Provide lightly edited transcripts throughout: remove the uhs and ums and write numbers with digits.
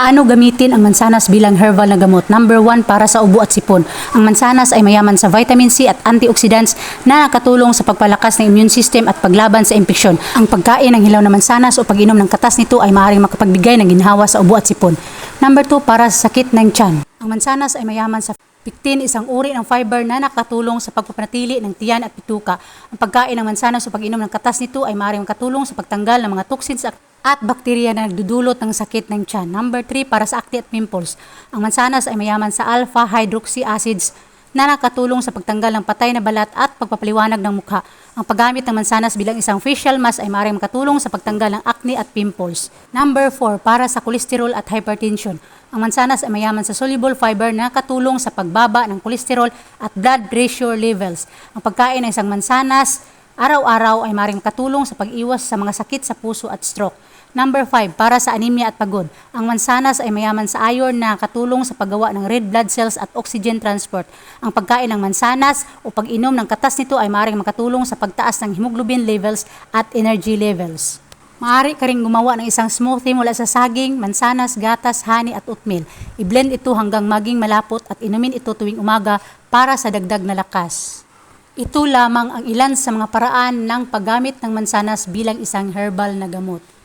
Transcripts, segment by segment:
Paano gamitin ang mansanas bilang herbal na gamot? Number 1, para sa ubo at sipon. Ang mansanas ay mayaman sa vitamin C at antioxidants na nakatulong sa pagpalakas ng immune system at paglaban sa impeksyon. Ang pagkain ng hilaw na mansanas o pag-inom ng katas nito ay maaaring makapagbigay ng ginhawa sa ubo at sipon. Number 2, para sa sakit ng tiyan. Ang mansanas ay mayaman sa pectin, isang uri ng fiber na nakatulong sa pagpapanatili ng tiyan at bituka. Ang pagkain ng mansanas o pag-inom ng katas nito ay maaaring makatulong sa pagtanggal ng mga toxins at bakterya na nagdudulot ng sakit ng tiyan. Number 3, para sa acne at pimples. Ang mansanas ay mayaman sa alpha-hydroxy acids na nakatulong sa pagtanggal ng patay na balat at pagpapaliwanag ng mukha. Ang paggamit ng mansanas bilang isang facial mask ay maaaring makatulong sa pagtanggal ng acne at pimples. Number 4, para sa kolesterol at hypertension. Ang mansanas ay mayaman sa soluble fiber na nakatulong sa pagbaba ng kolesterol at blood pressure levels. Ang pagkain ng isang mansanas araw-araw ay maaaring makatulong sa pag-iwas sa mga sakit sa puso at stroke. Number 5, para sa anemia at pagod. Ang mansanas ay mayaman sa iron na nakatulong sa paggawa ng red blood cells at oxygen transport. Ang pagkain ng mansanas o pag-inom ng katas nito ay maaaring makatulong sa pagtaas ng hemoglobin levels at energy levels. Maaari ka ring gumawa ng isang smoothie mula sa saging, mansanas, gatas, honey at oatmeal. I-blend ito hanggang maging malapot at inumin ito tuwing umaga para sa dagdag na lakas. Ito lamang ang ilan sa mga paraan ng paggamit ng mansanas bilang isang herbal na gamot.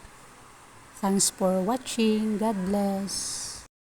Thanks for watching. God bless.